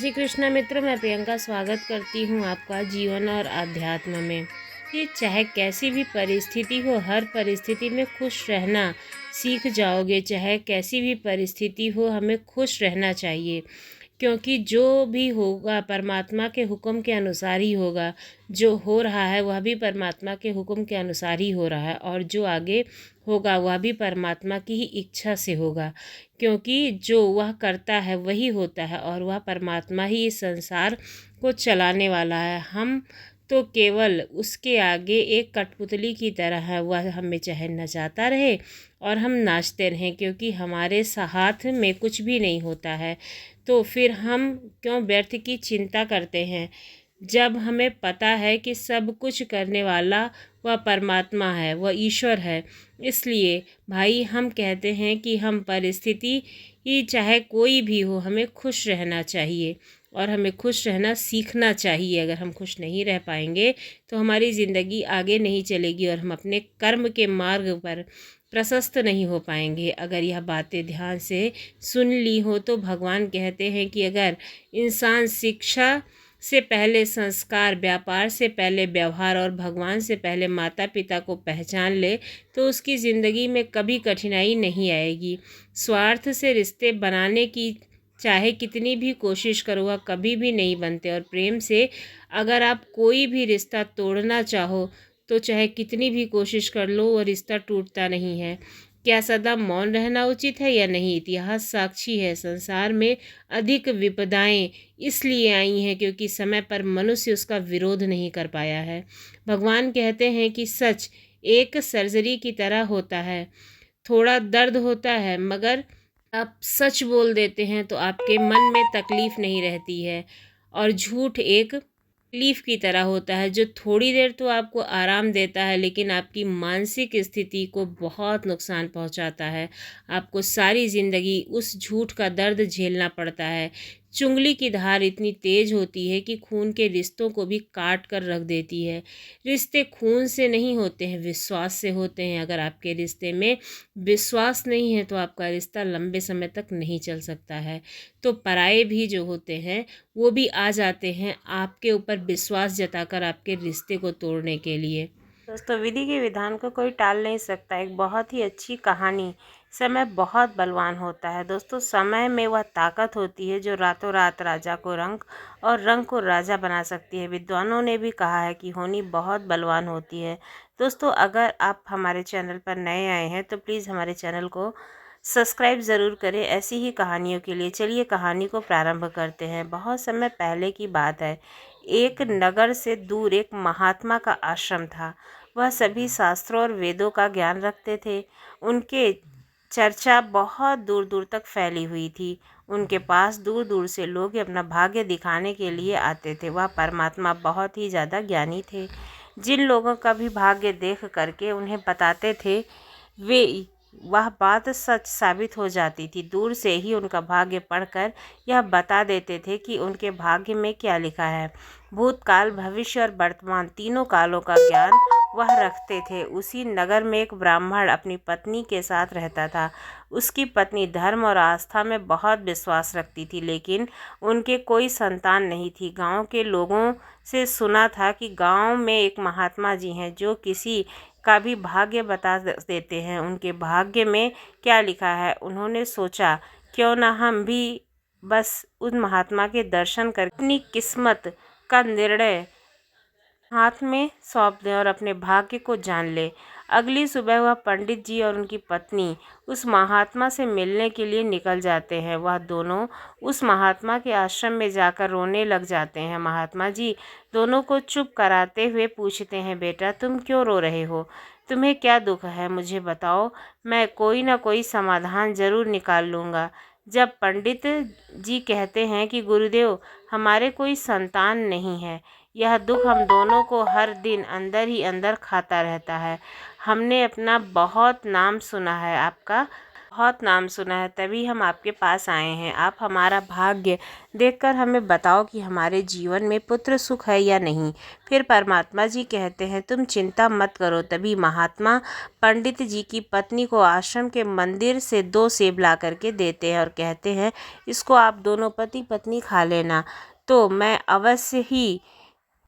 श्री कृष्ण मित्रों, मैं प्रियंका स्वागत करती हूँ आपका जीवन और आध्यात्म में। कि चाहे कैसी भी परिस्थिति हो, हर परिस्थिति में खुश रहना सीख जाओगे। चाहे कैसी भी परिस्थिति हो, हमें खुश रहना चाहिए, क्योंकि जो भी होगा परमात्मा के हुक्म के अनुसार ही होगा। जो हो रहा है वह भी परमात्मा के हुक्म के अनुसार ही हो रहा है, और जो आगे होगा वह भी परमात्मा की ही इच्छा से होगा, क्योंकि जो वह करता है वही होता है, और वह परमात्मा ही इस संसार को चलाने वाला है। हम तो केवल उसके आगे एक कठपुतली की तरह है। वह हमें चाहे नचाता रहे और हम नाचते रहें, क्योंकि हमारे हाथ में कुछ भी नहीं होता है। तो फिर हम क्यों व्यर्थ की चिंता करते हैं, जब हमें पता है कि सब कुछ करने वाला वह परमात्मा है, वह ईश्वर है। इसलिए भाई, हम कहते हैं कि हम परिस्थिति ही चाहे कोई भी हो, हमें खुश रहना चाहिए और हमें खुश रहना सीखना चाहिए। अगर हम खुश नहीं रह पाएंगे तो हमारी ज़िंदगी आगे नहीं चलेगी और हम अपने कर्म के मार्ग पर प्रशस्त नहीं हो पाएंगे। अगर यह बातें ध्यान से सुन ली हो तो भगवान कहते हैं कि अगर इंसान शिक्षा से पहले संस्कार, व्यापार से पहले व्यवहार और भगवान से पहले माता पिता को पहचान ले तो उसकी ज़िंदगी में कभी कठिनाई नहीं आएगी। स्वार्थ से रिश्ते बनाने की चाहे कितनी भी कोशिश करो, वह कभी भी नहीं बनते। और प्रेम से अगर आप कोई भी रिश्ता तोड़ना चाहो तो चाहे कितनी भी कोशिश कर लो, वह रिश्ता टूटता नहीं है। क्या सदा मौन रहना उचित है या नहीं? इतिहास साक्षी है, संसार में अधिक विपदाएं इसलिए आई हैं क्योंकि समय पर मनुष्य उसका विरोध नहीं कर पाया है। भगवान कहते हैं कि सच एक सर्जरी की तरह होता है, थोड़ा दर्द होता है, मगर आप सच बोल देते हैं तो आपके मन में तकलीफ़ नहीं रहती है। और झूठ एक तकलीफ़ की तरह होता है, जो थोड़ी देर तो आपको आराम देता है लेकिन आपकी मानसिक स्थिति को बहुत नुकसान पहुंचाता है। आपको सारी ज़िंदगी उस झूठ का दर्द झेलना पड़ता है। चुंगली की धार इतनी तेज़ होती है कि खून के रिश्तों को भी काट कर रख देती है। रिश्ते खून से नहीं होते हैं, विश्वास से होते हैं। अगर आपके रिश्ते में विश्वास नहीं है तो आपका रिश्ता लंबे समय तक नहीं चल सकता है। तो पराये भी जो होते हैं वो भी आ जाते हैं आपके ऊपर विश्वास जताकर आपके रिश्ते को तोड़ने के लिए। दोस्तों, विधि के विधान को कोई टाल नहीं सकता। एक बहुत ही अच्छी कहानी, समय बहुत बलवान होता है। दोस्तों, समय में वह ताकत होती है जो रातों रात राजा को रंक और रंक को राजा बना सकती है। विद्वानों ने भी कहा है कि होनी बहुत बलवान होती है। दोस्तों, अगर आप हमारे चैनल पर नए आए हैं तो प्लीज़ हमारे चैनल को सब्सक्राइब ज़रूर करें ऐसी ही कहानियों के लिए। चलिए कहानी को प्रारंभ करते हैं। बहुत समय पहले की बात है। एक नगर से दूर एक महात्मा का आश्रम था। वह सभी शास्त्रों और वेदों का ज्ञान रखते थे। उनके चर्चा बहुत दूर दूर तक फैली हुई थी। उनके पास दूर दूर से लोग अपना भाग्य दिखाने के लिए आते थे। वह परमात्मा बहुत ही ज़्यादा ज्ञानी थे। जिन लोगों का भी भाग्य देख करके उन्हें बताते थे, वे वह बात सच साबित हो जाती थी। दूर से ही उनका भाग्य पढ़कर यह बता देते थे कि उनके भाग्य में क्या लिखा है। भूतकाल, भविष्य और वर्तमान तीनों कालों का ज्ञान वह रखते थे। उसी नगर में एक ब्राह्मण अपनी पत्नी के साथ रहता था। उसकी पत्नी धर्म और आस्था में बहुत विश्वास रखती थी, लेकिन उनके कोई संतान नहीं थी। गांव के लोगों से सुना था कि गांव में एक महात्मा जी हैं जो किसी का भी भाग्य बता देते हैं। उनके भाग्य में क्या लिखा है, उन्होंने सोचा क्यों ना हम भी बस उन महात्मा के दर्शन कर अपनी किस्मत का निर्णय हाथ में सौंप दें और अपने भाग्य को जान ले। अगली सुबह वह पंडित जी और उनकी पत्नी उस महात्मा से मिलने के लिए निकल जाते हैं। वह दोनों उस महात्मा के आश्रम में जाकर रोने लग जाते हैं। महात्मा जी दोनों को चुप कराते हुए पूछते हैं, बेटा तुम क्यों रो रहे हो? तुम्हें क्या दुख है? मुझे बताओ, मैं कोई ना कोई समाधान ज़रूर निकाल लूँगा। जब पंडित जी कहते हैं कि गुरुदेव, हमारे कोई संतान नहीं है। यह दुख हम दोनों को हर दिन अंदर ही अंदर खाता रहता है। हमने अपना बहुत नाम सुना है आपका, बहुत नाम सुना है, तभी हम आपके पास आए हैं। आप हमारा भाग्य देखकर हमें बताओ कि हमारे जीवन में पुत्र सुख है या नहीं। फिर परमात्मा जी कहते हैं, तुम चिंता मत करो। तभी महात्मा पंडित जी की पत्नी को आश्रम के मंदिर से 2 सेब ला करके देते हैं और कहते हैं, इसको आप दोनों पति पत्नी खा लेना, तो मैं अवश्य ही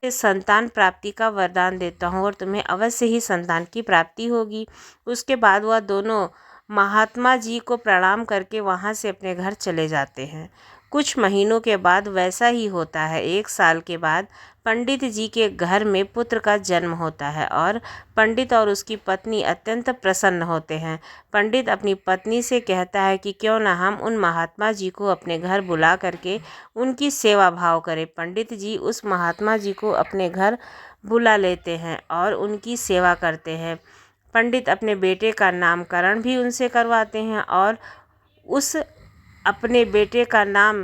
संतान प्राप्ति का वरदान देता हूँ और तुम्हें अवश्य ही संतान की प्राप्ति होगी। उसके बाद वह दोनों महात्मा जी को प्रणाम करके वहाँ से अपने घर चले जाते हैं। कुछ महीनों के बाद वैसा ही होता है। 1 साल के बाद पंडित जी के घर में पुत्र का जन्म होता है और पंडित और उसकी पत्नी अत्यंत प्रसन्न होते हैं। पंडित अपनी पत्नी से कहता है कि क्यों ना हम उन महात्मा जी को अपने घर बुला करके उनकी सेवा भाव करें। पंडित जी उस महात्मा जी को अपने घर बुला लेते हैं और उनकी सेवा करते हैं। पंडित अपने बेटे का नामकरण भी उनसे करवाते हैं और उस अपने बेटे का नाम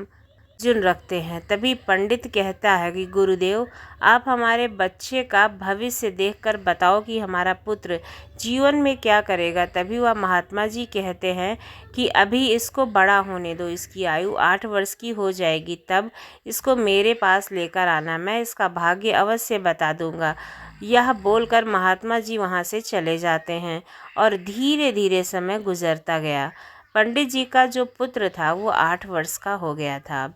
अर्जुन रखते हैं। तभी पंडित कहता है कि गुरुदेव, आप हमारे बच्चे का भविष्य देखकर बताओ कि हमारा पुत्र जीवन में क्या करेगा। तभी वह महात्मा जी कहते हैं कि अभी इसको बड़ा होने दो, इसकी आयु 8 वर्ष की हो जाएगी, तब इसको मेरे पास लेकर आना, मैं इसका भाग्य अवश्य बता दूंगा। यह बोलकर महात्मा जी वहाँ से चले जाते हैं और धीरे धीरे समय गुजरता गया। पंडित जी का जो पुत्र था वो 8 वर्ष का हो गया था।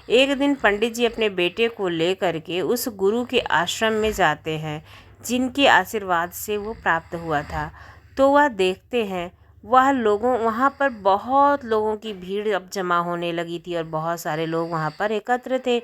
एक दिन पंडित जी अपने बेटे को लेकर के उस गुरु के आश्रम में जाते हैं जिनके आशीर्वाद से वो प्राप्त हुआ था। तो वह देखते हैं वहाँ पर बहुत लोगों की भीड़ अब जमा होने लगी थी और बहुत सारे लोग वहाँ पर एकत्र थे।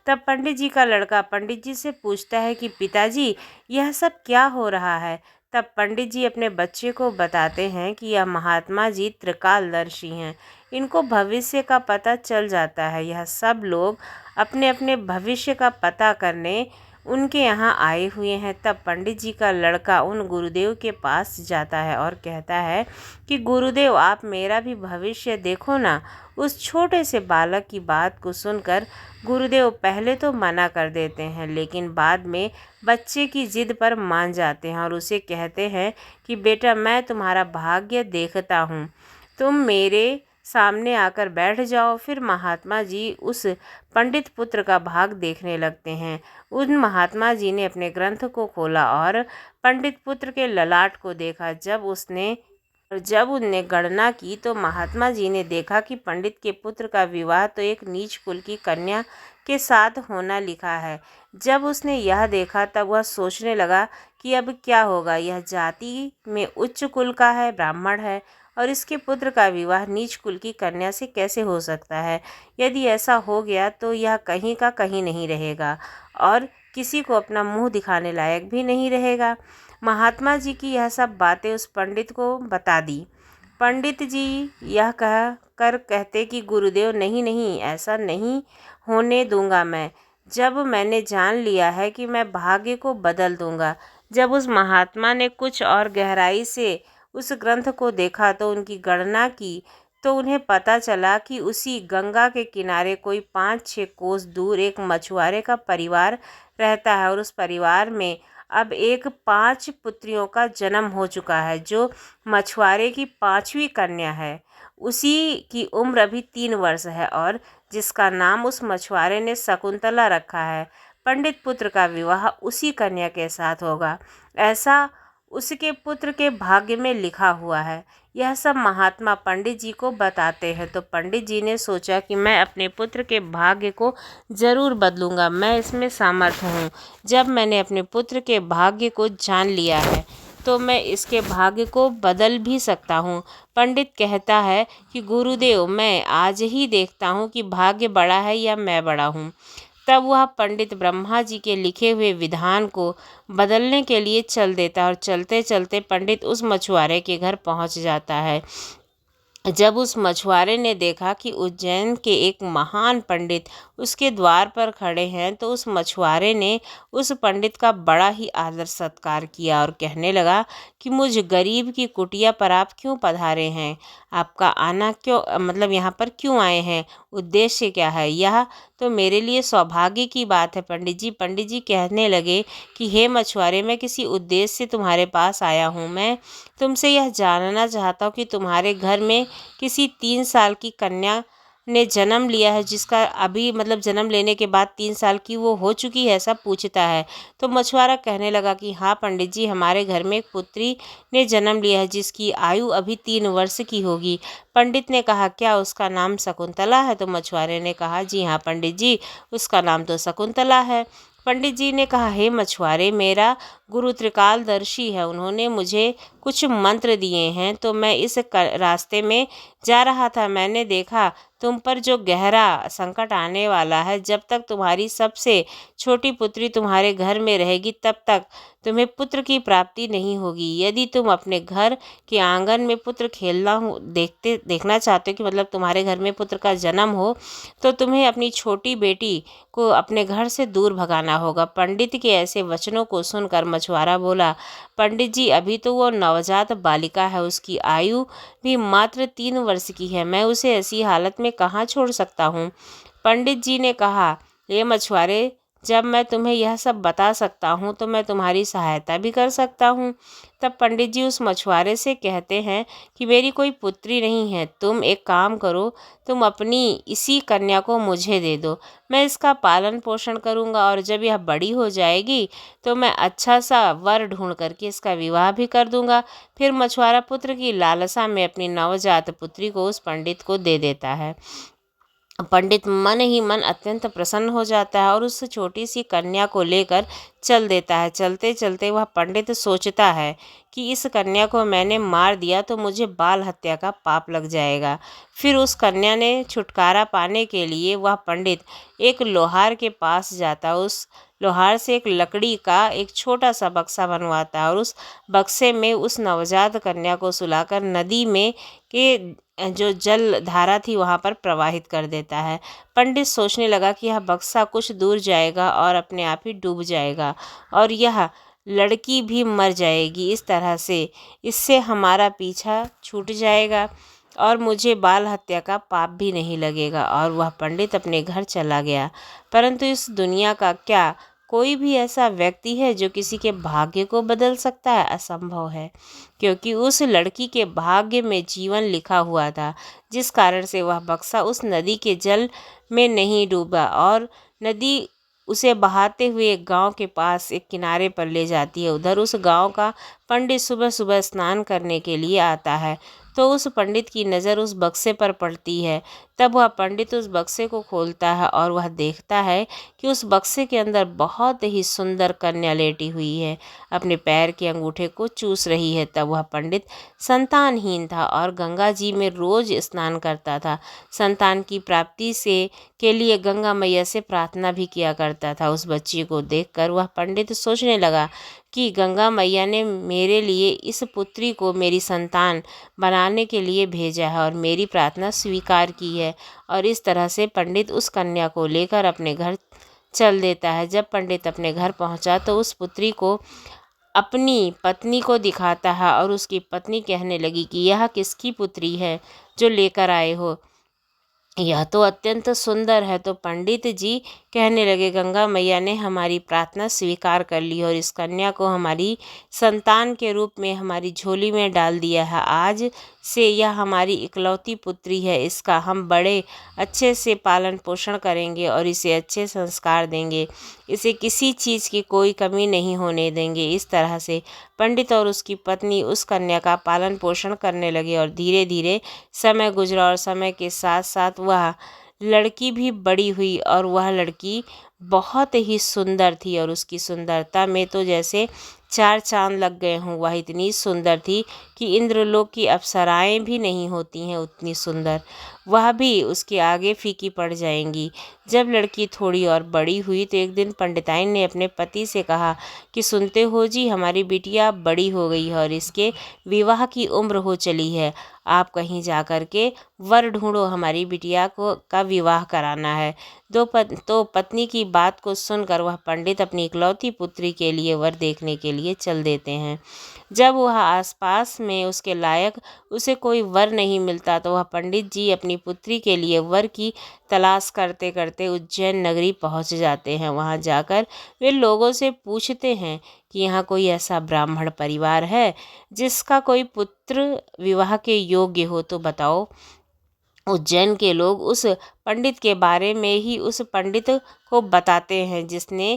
तब पंडित जी का लड़का पंडित जी से पूछता है कि पिताजी, यह सब क्या हो रहा है। तब पंडित जी अपने बच्चे को बताते हैं कि यह महात्मा जी त्रिकालदर्शी हैं, इनको भविष्य का पता चल जाता है। यह सब लोग अपने अपने भविष्य का पता करने उनके यहाँ आए हुए हैं। तब पंडित जी का लड़का उन गुरुदेव के पास जाता है और कहता है कि गुरुदेव, आप मेरा भी भविष्य देखो ना। उस छोटे से बालक की बात को सुनकर गुरुदेव पहले तो मना कर देते हैं, लेकिन बाद में बच्चे की जिद पर मान जाते हैं और उसे कहते हैं कि बेटा, मैं तुम्हारा भाग्य देखता हूँ, तुम मेरे सामने आकर बैठ जाओ। फिर महात्मा जी उस पंडित पुत्र का भाग देखने लगते हैं। उन महात्मा जी ने अपने ग्रंथ को खोला और पंडित पुत्र के ललाट को देखा। जब उनने गणना की तो महात्मा जी ने देखा कि पंडित के पुत्र का विवाह तो एक नीच कुल की कन्या के साथ होना लिखा है। जब उसने यह देखा तब वह सोचने लगा कि अब क्या होगा। यह जाति में उच्च कुल का है, ब्राह्मण है, और इसके पुत्र का विवाह नीच कुल की कन्या से कैसे हो सकता है। यदि ऐसा हो गया तो यह कहीं का कहीं नहीं रहेगा और किसी को अपना मुंह दिखाने लायक भी नहीं रहेगा। महात्मा जी की यह सब बातें उस पंडित को बता दी। पंडित जी यह कहते कि गुरुदेव, नहीं नहीं, ऐसा नहीं होने दूंगा मैं। जब मैंने जान लिया है कि मैं भाग्य को बदल दूंगा। जब उस महात्मा ने कुछ और गहराई से उस ग्रंथ को देखा तो उनकी गणना की तो उन्हें पता चला कि उसी गंगा के किनारे कोई 5-6 कोस दूर एक मछुआरे का परिवार रहता है और उस परिवार में अब एक 5 पुत्रियों का जन्म हो चुका है। जो मछुआरे की 5वीं कन्या है, उसी की उम्र अभी 3 वर्ष है और जिसका नाम उस मछुआरे ने शकुंतला रखा है। पंडित पुत्र का विवाह उसी कन्या के साथ होगा, ऐसा उसके पुत्र के भाग्य में लिखा हुआ है। यह सब महात्मा पंडित जी को बताते हैं। तो पंडित जी ने सोचा कि मैं अपने पुत्र के भाग्य को ज़रूर बदलूंगा, मैं इसमें सामर्थ्य हूँ। जब मैंने अपने पुत्र के भाग्य को जान लिया है तो मैं इसके भाग्य को बदल भी सकता हूँ। पंडित कहता है कि गुरुदेव, मैं आज ही देखता हूँ कि भाग्य बड़ा है या मैं बड़ा हूँ। तब वह पंडित ब्रह्मा जी के लिखे हुए विधान को बदलने के लिए चल देता है और चलते चलते पंडित उस मछुआरे के घर पहुंच जाता है। जब उस मछुआरे ने देखा कि उज्जैन के एक महान पंडित उसके द्वार पर खड़े हैं तो उस मछुआरे ने उस पंडित का बड़ा ही आदर सत्कार किया और कहने लगा कि मुझ गरीब की कुटिया पर आप क्यों पधारे हैं, आपका आना यहाँ पर क्यों आए हैं, उद्देश्य क्या है। यह तो मेरे लिए सौभाग्य की बात है पंडित जी। पंडित जी कहने लगे कि हे मछुआरे, मैं किसी उद्देश्य से तुम्हारे पास आया हूँ। मैं तुमसे यह जानना चाहता हूँ कि तुम्हारे घर में किसी 3 साल की कन्या ने जन्म लिया है, जिसका अभी मतलब जन्म लेने के बाद 3 साल की वो हो चुकी है, ऐसा पूछता है। तो मछुआरा कहने लगा कि हाँ पंडित जी, हमारे घर में एक पुत्री ने जन्म लिया है जिसकी आयु अभी 3 वर्ष की होगी। पंडित ने कहा, क्या उसका नाम शकुंतला है? तो मछुआरे ने कहा, जी हाँ पंडित जी, उसका नाम तो शकुंतला है। पंडित जी ने कहा, हे मछुआरे, मेरा गुरु त्रिकालदर्शी है, उन्होंने मुझे कुछ मंत्र दिए हैं। तो मैं इस रास्ते में जा रहा था, मैंने देखा तुम पर जो गहरा संकट आने वाला है। जब तक तुम्हारी सबसे छोटी पुत्री तुम्हारे घर में रहेगी, तब तक तुम्हें पुत्र की प्राप्ति नहीं होगी। यदि तुम अपने घर के आंगन में पुत्र खेलना हो देखना चाहते हो, कि मतलब तुम्हारे घर में पुत्र का जन्म हो, तो तुम्हें अपनी छोटी बेटी को अपने घर से दूर भगाना होगा। पंडित के ऐसे वचनों को सुनकर मछुआरा बोला, पंडित जी, अभी तो वो नवजात बालिका है, उसकी आयु भी मात्र 3 वर्ष की है, मैं उसे ऐसी हालत में कहाँ छोड़ सकता हूँ। पंडित जी ने कहा, ये मछुआरे, जब मैं तुम्हें यह सब बता सकता हूँ तो मैं तुम्हारी सहायता भी कर सकता हूँ। तब पंडित जी उस मछुआरे से कहते हैं कि मेरी कोई पुत्री नहीं है, तुम एक काम करो, तुम अपनी इसी कन्या को मुझे दे दो, मैं इसका पालन पोषण करूँगा, और जब यह बड़ी हो जाएगी तो मैं अच्छा सा वर ढूंढ करके इसका विवाह भी कर दूंगा। फिर मछुआरा पुत्र की लालसा में अपनी नवजात पुत्री को उस पंडित को दे देता है। पंडित मन ही मन अत्यंत प्रसन्न हो जाता है और उस छोटी सी कन्या को लेकर चल देता है। चलते चलते वह पंडित सोचता है कि इस कन्या को मैंने मार दिया तो मुझे बाल हत्या का पाप लग जाएगा। फिर उस कन्या ने छुटकारा पाने के लिए वह पंडित एक लोहार के पास जाता, उस लोहार से एक लकड़ी का एक छोटा सा बक्सा बनवाता है और उस बक्से में उस नवजात कन्या को सुलाकर नदी में के जो जल धारा थी वहाँ पर प्रवाहित कर देता है। पंडित सोचने लगा कि यह बक्सा कुछ दूर जाएगा और अपने आप ही डूब जाएगा और यह लड़की भी मर जाएगी। इस तरह से इससे हमारा पीछा छूट जाएगा और मुझे बाल हत्या का पाप भी नहीं लगेगा। और वह पंडित अपने घर चला गया। परंतु इस दुनिया का क्या कोई भी ऐसा व्यक्ति है जो किसी के भाग्य को बदल सकता है? असंभव है, क्योंकि उस लड़की के भाग्य में जीवन लिखा हुआ था, जिस कारण से वह बक्सा उस नदी के जल में नहीं डूबा और नदी उसे बहाते हुए एक गांव के पास एक किनारे पर ले जाती है। उधर उस गांव का पंडित सुबह सुबह स्नान करने के लिए आता है, तो उस पंडित की नज़र उस बक्से पर पड़ती है। तब वह पंडित उस बक्से को खोलता है और वह देखता है कि उस बक्से के अंदर बहुत ही सुंदर कन्या लेटी हुई है, अपने पैर के अंगूठे को चूस रही है। तब वह पंडित संतानहीन था और गंगा जी में रोज स्नान करता था। संतान की प्राप्ति से के लिए गंगा मैया से प्रार्थना भी किया करता था। उस बच्ची को देखकर वह पंडित सोचने लगा कि गंगा मैया ने मेरे लिए इस पुत्री को मेरी संतान बनाने के लिए भेजा है और मेरी प्रार्थना स्वीकार की है। और इस तरह से पंडित उस कन्या को लेकर अपने घर चल देता है। जब पंडित अपने घर पहुंचा तो उस पुत्री को अपनी पत्नी को दिखाता है और उसकी पत्नी कहने लगी कि यह किसकी पुत्री है जो लेकर आए हो, यह तो अत्यंत सुंदर है। तो पंडित जी कहने लगे, गंगा मैया ने हमारी प्रार्थना स्वीकार कर ली और इस कन्या को हमारी संतान के रूप में हमारी झोली में डाल दिया है। आज से यह हमारी इकलौती पुत्री है, इसका हम बड़े अच्छे से पालन पोषण करेंगे और इसे अच्छे संस्कार देंगे, इसे किसी चीज़ की कोई कमी नहीं होने देंगे। इस तरह से पंडित और उसकी पत्नी उस कन्या का पालन पोषण करने लगे और धीरे धीरे समय गुजरा और समय के साथ साथ वह लड़की भी बड़ी हुई और वह लड़की बहुत ही सुंदर थी और उसकी सुंदरता में तो जैसे 4 चांद लग गए हों। वह इतनी सुंदर थी कि इंद्रलोक की अप्सराएं भी नहीं होती हैं उतनी सुंदर, वह भी उसके आगे फीकी पड़ जाएंगी। जब लड़की थोड़ी और बड़ी हुई तो एक दिन पंडिताइन ने अपने पति से कहा कि सुनते हो जी, हमारी बिटिया बड़ी हो गई है और इसके विवाह की उम्र हो चली है, आप कहीं जा कर के वर ढूंढो, हमारी बिटिया को का विवाह कराना है। तो पत्नी की बात को सुनकर वह पंडित अपनी इकलौती पुत्री के लिए वर देखने के लिए चल देते हैं। जब वह आसपास में उसके लायक उसे कोई वर नहीं मिलता तो वह पंडित जी अपनी पुत्री के लिए वर की तलाश करते करते उज्जैन नगरी पहुंच जाते हैं। वहां जाकर वे लोगों से पूछते हैं कि यहाँ कोई ऐसा ब्राह्मण परिवार है जिसका कोई पुत्र विवाह के योग्य हो तो बताओ। उज्जैन के लोग उस पंडित के बारे में ही उस पंडित को बताते हैं जिसने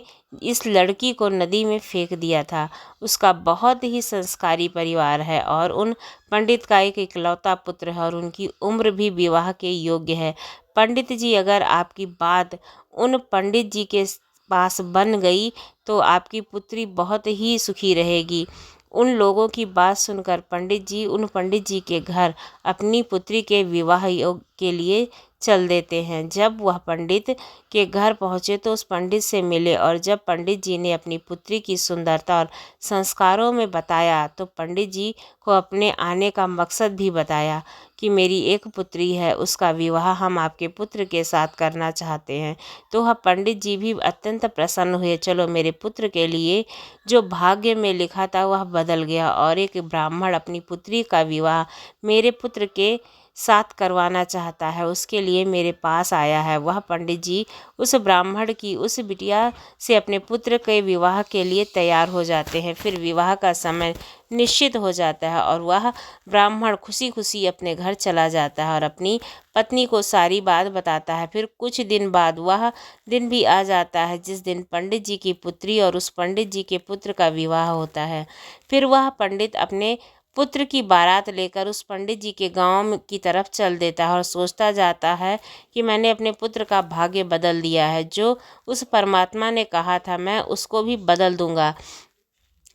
इस लड़की को नदी में फेंक दिया था। उसका बहुत ही संस्कारी परिवार है और उन पंडित का एक इकलौता पुत्र है और उनकी उम्र भी विवाह के योग्य है। पंडित जी, अगर आपकी बात उन पंडित जी के पास बन गई तो आपकी पुत्री बहुत ही सुखी रहेगी। उन लोगों की बात सुनकर पंडित जी उन पंडित जी के घर अपनी पुत्री के विवाह योग के लिए चल देते हैं। जब वह पंडित के घर पहुँचे तो उस पंडित से मिले और जब पंडित जी ने अपनी पुत्री की सुंदरता और संस्कारों में बताया तो पंडित जी को अपने आने का मकसद भी बताया कि मेरी एक पुत्री है, उसका विवाह हम आपके पुत्र के साथ करना चाहते हैं। तो वह पंडित जी भी अत्यंत प्रसन्न हुए। चलो, मेरे पुत्र के लिए जो भाग्य में लिखा था वह बदल गया और एक ब्राह्मण अपनी पुत्री का विवाह मेरे पुत्र के साथ करवाना चाहता है, उसके लिए मेरे पास आया है। वह पंडित जी उस ब्राह्मण की उस बिटिया से अपने पुत्र के विवाह के लिए तैयार हो जाते हैं। फिर विवाह का समय निश्चित हो जाता है और वह ब्राह्मण खुशी खुशी अपने घर चला जाता है और अपनी पत्नी को सारी बात बताता है। फिर कुछ दिन बाद वह दिन भी आ जाता है जिस दिन पंडित जी की पुत्री और उस पंडित जी के पुत्र का विवाह होता है। फिर वह पंडित अपने पुत्र की बारात लेकर उस पंडित जी के गांव की तरफ चल देता है और सोचता जाता है कि मैंने अपने पुत्र का भाग्य बदल दिया है। जो उस परमात्मा ने कहा था मैं उसको भी बदल दूंगा,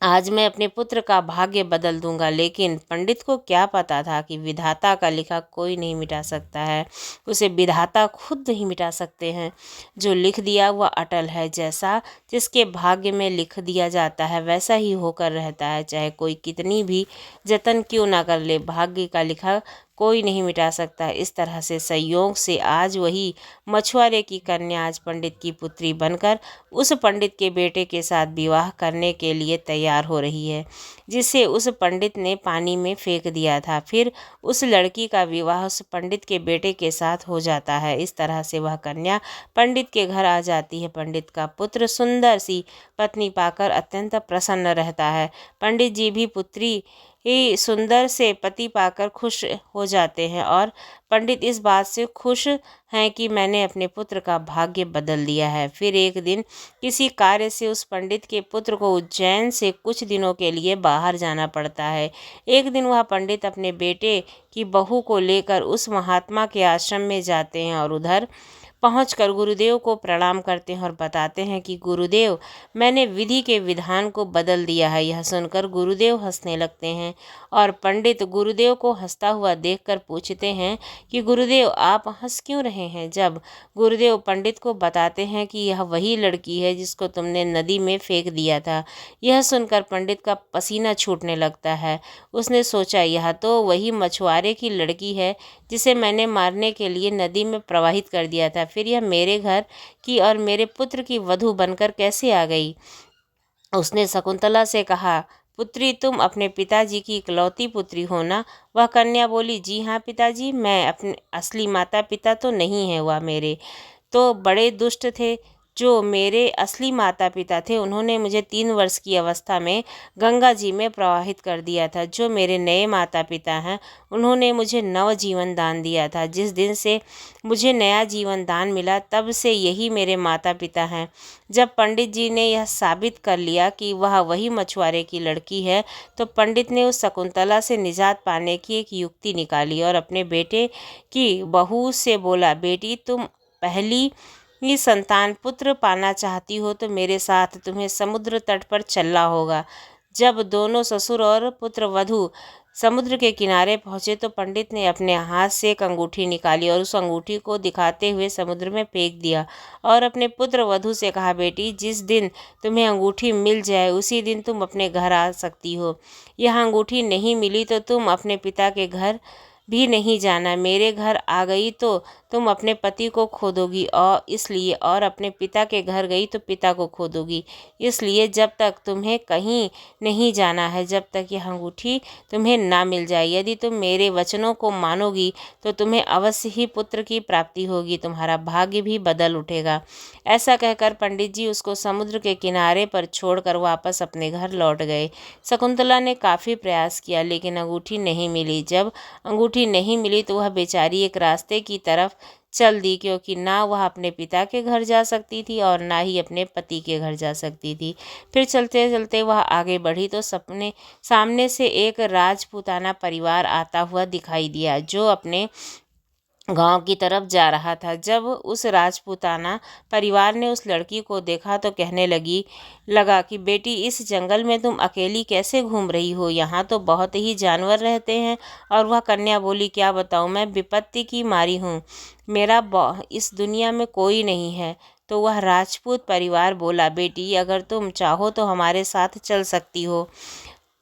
आज मैं अपने पुत्र का भाग्य बदल दूंगा। लेकिन पंडित को क्या पता था कि विधाता का लिखा कोई नहीं मिटा सकता है, उसे विधाता खुद नहीं मिटा सकते हैं। जो लिख दिया वह अटल है, जैसा जिसके भाग्य में लिख दिया जाता है वैसा ही होकर रहता है, चाहे कोई कितनी भी जतन क्यों ना कर ले, भाग्य का लिखा कोई नहीं मिटा सकता। इस तरह से संयोग से आज वही मछुआरे की कन्या आज पंडित की पुत्री बनकर उस पंडित के बेटे के साथ विवाह करने के लिए तैयार हो रही है, जिसे उस पंडित ने पानी में फेंक दिया था। फिर उस लड़की का विवाह उस पंडित के बेटे के साथ हो जाता है। इस तरह से वह कन्या पंडित के घर आ जाती है। पंडित का पुत्र सुंदर सी पत्नी पाकर अत्यंत प्रसन्न रहता है। पंडित जी भी पुत्री ही सुंदर से पति पाकर खुश हो जाते हैं और पंडित इस बात से खुश हैं कि मैंने अपने पुत्र का भाग्य बदल दिया है। फिर एक दिन किसी कार्य से उस पंडित के पुत्र को उज्जैन से कुछ दिनों के लिए बाहर जाना पड़ता है। एक दिन वह पंडित अपने बेटे की बहू को लेकर उस महात्मा के आश्रम में जाते हैं और उधर पहुंचकर गुरुदेव को प्रणाम करते हैं और बताते हैं कि गुरुदेव, मैंने विधि के विधान को बदल दिया है। यह सुनकर गुरुदेव हंसने लगते हैं और पंडित गुरुदेव को हंसता हुआ देखकर पूछते हैं कि गुरुदेव, आप हंस क्यों रहे हैं। जब गुरुदेव पंडित को बताते हैं कि यह वही लड़की है जिसको तुमने नदी में फेंक दिया था। यह सुनकर पंडित का पसीना छूटने लगता है। उसने सोचा, यह तो वही मछुआरे की लड़की है जिसे मैंने मारने के लिए नदी में प्रवाहित कर दिया था। फिर यह मेरे घर की और मेरे पुत्र की वधू बनकर कैसे आ गई। उसने शकुंतला से कहा, पुत्री, तुम अपने पिताजी की इकलौती पुत्री हो ना। वह कन्या बोली, जी हाँ पिताजी, मैं अपने असली माता पिता तो नहीं है, वह मेरे तो बड़े दुष्ट थे। जो मेरे असली माता पिता थे उन्होंने मुझे 3 वर्ष की अवस्था में गंगा जी में प्रवाहित कर दिया था। जो मेरे नए माता पिता हैं उन्होंने मुझे नव जीवन दान दिया था। जिस दिन से मुझे नया जीवन दान मिला तब से यही मेरे माता पिता हैं। जब पंडित जी ने यह साबित कर लिया कि वह वही मछुआरे की लड़की है तो पंडित ने उस शकुंतला से निजात पाने की एक युक्ति निकाली और अपने बेटे की बहू से बोला, बेटी, तुम पहली ये संतान पुत्र पाना चाहती हो तो मेरे साथ तुम्हें समुद्र तट पर चलना होगा। जब दोनों ससुर और पुत्र वधू समुद्र के किनारे पहुँचे तो पंडित ने अपने हाथ से एक अंगूठी निकाली और उस अंगूठी को दिखाते हुए समुद्र में फेंक दिया और अपने पुत्र वधू से कहा, बेटी, जिस दिन तुम्हें अंगूठी मिल जाए उसी दिन तुम अपने घर आ सकती हो। यह अंगूठी नहीं मिली तो तुम अपने पिता के घर भी नहीं जाना। मेरे घर आ गई तो तुम अपने पति को खो दोगी, और इसलिए और अपने पिता के घर गई तो पिता को खो दोगी। इसलिए जब तक तुम्हें कहीं नहीं जाना है, जब तक यह अंगूठी तुम्हें ना मिल जाए। यदि तुम मेरे वचनों को मानोगी तो तुम्हें अवश्य ही पुत्र की प्राप्ति होगी, तुम्हारा भाग्य भी बदल उठेगा। ऐसा कहकर पंडित जी उसको समुद्र के किनारे पर छोड़कर वापस अपने घर लौट गए। शकुंतला ने काफ़ी प्रयास किया लेकिन अंगूठी नहीं मिली। जब अंगूठी नहीं मिली तो वह बेचारी एक रास्ते की तरफ चल दी, क्योंकि ना वह अपने पिता के घर जा सकती थी और ना ही अपने पति के घर जा सकती थी। फिर चलते चलते वह आगे बढ़ी तो सपने सामने से एक राजपूताना परिवार आता हुआ दिखाई दिया, जो अपने गांव की तरफ जा रहा था। जब उस राजपूताना परिवार ने उस लड़की को देखा तो कहने लगा कि बेटी, इस जंगल में तुम अकेली कैसे घूम रही हो? यहाँ तो बहुत ही जानवर रहते हैं। और वह कन्या बोली, क्या बताऊँ, मैं विपत्ति की मारी हूँ, मेरा इस दुनिया में कोई नहीं है। तो वह राजपूत परिवार बोला, बेटी, अगर तुम चाहो तो हमारे साथ चल सकती हो।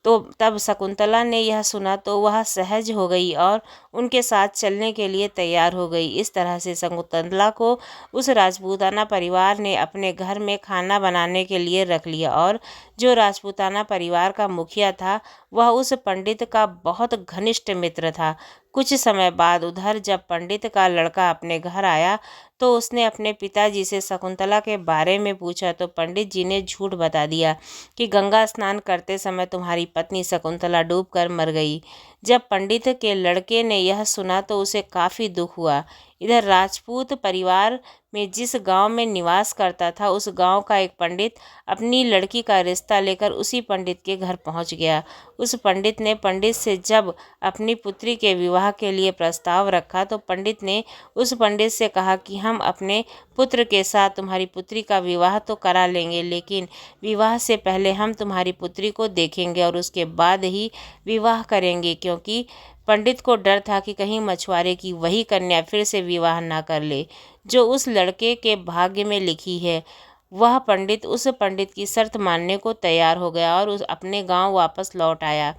तो तब शकुंतला ने यह सुना तो वह सहज हो गई और उनके साथ चलने के लिए तैयार हो गई। इस तरह से शकुंतला को उस राजपूताना परिवार ने अपने घर में खाना बनाने के लिए रख लिया, और जो राजपूताना परिवार का मुखिया था वह उस पंडित का बहुत घनिष्ठ मित्र था। कुछ समय बाद उधर जब पंडित का लड़का अपने घर आया तो उसने अपने पिताजी से शकुंतला के बारे में पूछा, तो पंडित जी ने झूठ बता दिया कि गंगा स्नान करते समय तुम्हारी पत्नी शकुंतला डूबकर मर गई। जब पंडित के लड़के ने यह सुना तो उसे काफ़ी दुख हुआ। इधर राजपूत परिवार में जिस गांव में निवास करता था, उस गांव का एक पंडित अपनी लड़की का रिश्ता लेकर उसी पंडित के घर पहुंच गया। उस पंडित ने पंडित से जब अपनी पुत्री के विवाह के लिए प्रस्ताव रखा तो पंडित ने उस पंडित से कहा कि हम अपने पुत्र के साथ तुम्हारी पुत्री का विवाह तो करा लेंगे, लेकिन विवाह से पहले हम तुम्हारी पुत्री को देखेंगे और उसके बाद ही विवाह करेंगे, क्योंकि पंडित को डर था कि कहीं मछुआरे की वही कन्या फिर से विवाह ना कर ले जो उस लड़के के भाग्य में लिखी है। वह पंडित उस पंडित की शर्त मानने को तैयार हो गया और अपने गांव वापस लौट आया।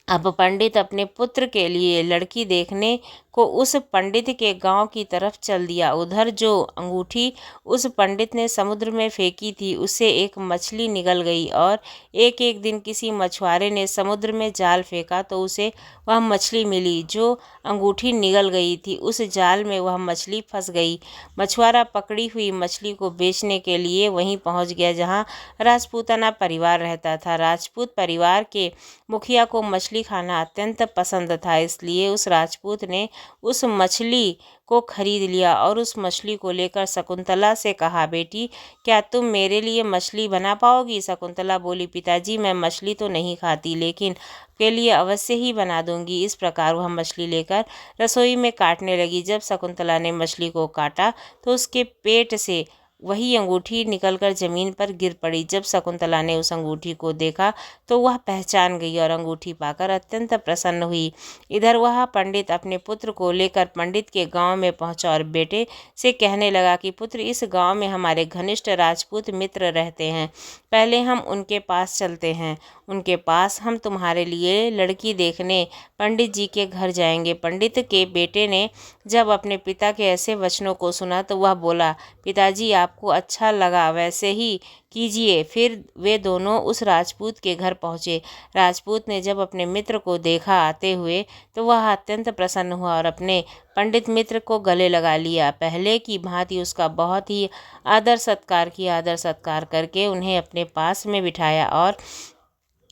अब पंडित अपने पुत्र के लिए लड़की देखने को उस पंडित के गांव की तरफ चल दिया। उधर जो अंगूठी उस पंडित ने समुद्र में फेंकी थी, उससे एक मछली निकल गई, और एक एक दिन किसी मछुआरे ने समुद्र में जाल फेंका तो उसे वह मछली मिली जो अंगूठी निगल गई थी। उस जाल में वह मछली फंस गई। मछुआरा पकड़ी हुई मछली को बेचने के लिए वहीं पहुंच गया जहां राजपूताना परिवार रहता था। राजपूत परिवार के मुखिया को मछली खाना अत्यंत पसंद था, इसलिए उस राजपूत ने उस मछली को खरीद लिया और उस मछली को लेकर शकुंतला से कहा, बेटी, क्या तुम मेरे लिए मछली बना पाओगी? शकुंतला बोली, पिताजी, मैं मछली तो नहीं खाती, लेकिन के लिए अवश्य ही बना दूंगी। इस प्रकार वह मछली लेकर रसोई में काटने लगी। जब शकुंतला ने मछली को काटा तो उसके पेट से वही अंगूठी निकलकर जमीन पर गिर पड़ी। जब शकुंतला ने उस अंगूठी को देखा तो वह पहचान गई और अंगूठी पाकर अत्यंत प्रसन्न हुई। इधर वह पंडित अपने पुत्र को लेकर पंडित के गांव में पहुंचा और बेटे से कहने लगा कि पुत्र, इस गांव में हमारे घनिष्ठ राजपूत मित्र रहते हैं, पहले हम उनके पास चलते हैं। उनके पास हम तुम्हारे लिए लड़की देखने पंडित जी के घर जाएंगे। पंडित के बेटे ने जब अपने पिता के ऐसे वचनों को सुना तो वह बोला, पिताजी, आपको अच्छा लगा वैसे ही कीजिए। फिर वे दोनों उस राजपूत के घर पहुँचे। राजपूत ने जब अपने मित्र को देखा आते हुए तो वह अत्यंत प्रसन्न हुआ और अपने पंडित मित्र को गले लगा लिया। पहले की भांति उसका बहुत ही आदर सत्कार किया। आदर सत्कार करके उन्हें अपने पास में बिठाया और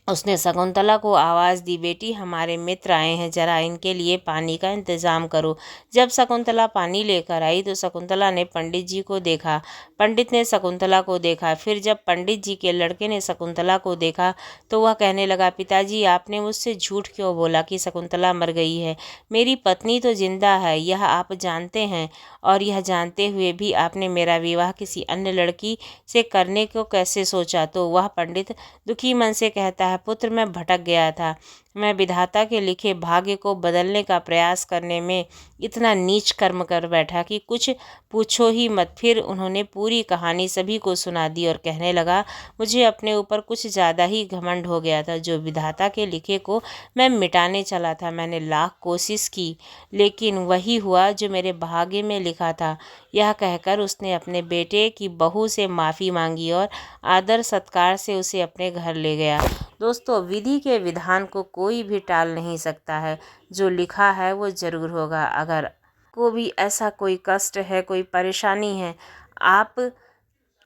उसने शकुंतला को आवाज़ दी, बेटी, हमारे मित्र आए हैं, जरा इनके लिए पानी का इंतज़ाम करो। जब शकुंतला पानी लेकर आई तो शकुंतला ने पंडित जी को देखा, पंडित ने शकुंतला को देखा। फिर जब पंडित जी के लड़के ने शकुंतला को देखा तो वह कहने लगा, पिताजी, आपने मुझसे झूठ क्यों बोला कि शकुंतला मर गई है? मेरी पत्नी तो जिंदा है, यह आप जानते हैं, और यह जानते हुए भी आपने मेरा विवाह किसी अन्य लड़की से करने को कैसे सोचा? तो वह पंडित दुखी मन से कहता है, है, पुत्र मैं भटक गया था। मैं विधाता के लिखे भाग्य को बदलने का प्रयास करने में इतना नीच कर्म कर बैठा कि कुछ पूछो ही मत। फिर उन्होंने पूरी कहानी सभी को सुना दी और कहने लगा, मुझे अपने ऊपर कुछ ज़्यादा ही घमंड हो गया था। जो विधाता के लिखे को मैं मिटाने चला था। मैंने लाख कोशिश की, लेकिन वही हुआ जो मेरे भाग्य में लिखा था। यह कहकर उसने अपने बेटे की बहू से माफ़ी मांगी और आदर सत्कार से उसे अपने घर ले गया। दोस्तों, विधि के विधान को कोई भी टाल नहीं सकता है। जो लिखा है वो ज़रूर होगा। अगर को भी ऐसा कोई कष्ट है, कोई परेशानी है, आप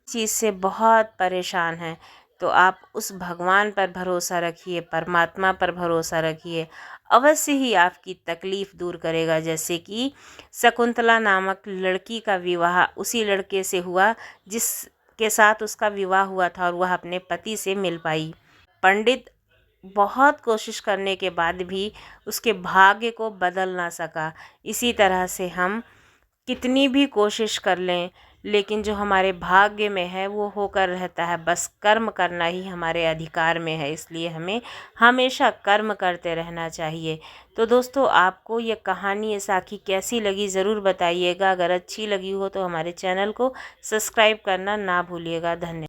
चीज़ से बहुत परेशान हैं, तो आप उस भगवान पर भरोसा रखिए, परमात्मा पर भरोसा रखिए। अवश्य ही आपकी तकलीफ़ दूर करेगा। जैसे कि शकुंतला नामक लड़की का विवाह उसी लड़के से हुआ जिसके साथ उसका विवाह हुआ था और वह अपने पति से मिल पाई। पंडित बहुत कोशिश करने के बाद भी उसके भाग्य को बदल ना सका। इसी तरह से हम कितनी भी कोशिश कर लें, लेकिन जो हमारे भाग्य में है वो होकर रहता है। बस कर्म करना ही हमारे अधिकार में है, इसलिए हमें हमेशा कर्म करते रहना चाहिए। तो दोस्तों, आपको ये कहानी, ये साखी कैसी लगी ज़रूर बताइएगा। अगर अच्छी लगी हो तो हमारे चैनल को सब्सक्राइब करना ना भूलिएगा। धन्यवाद।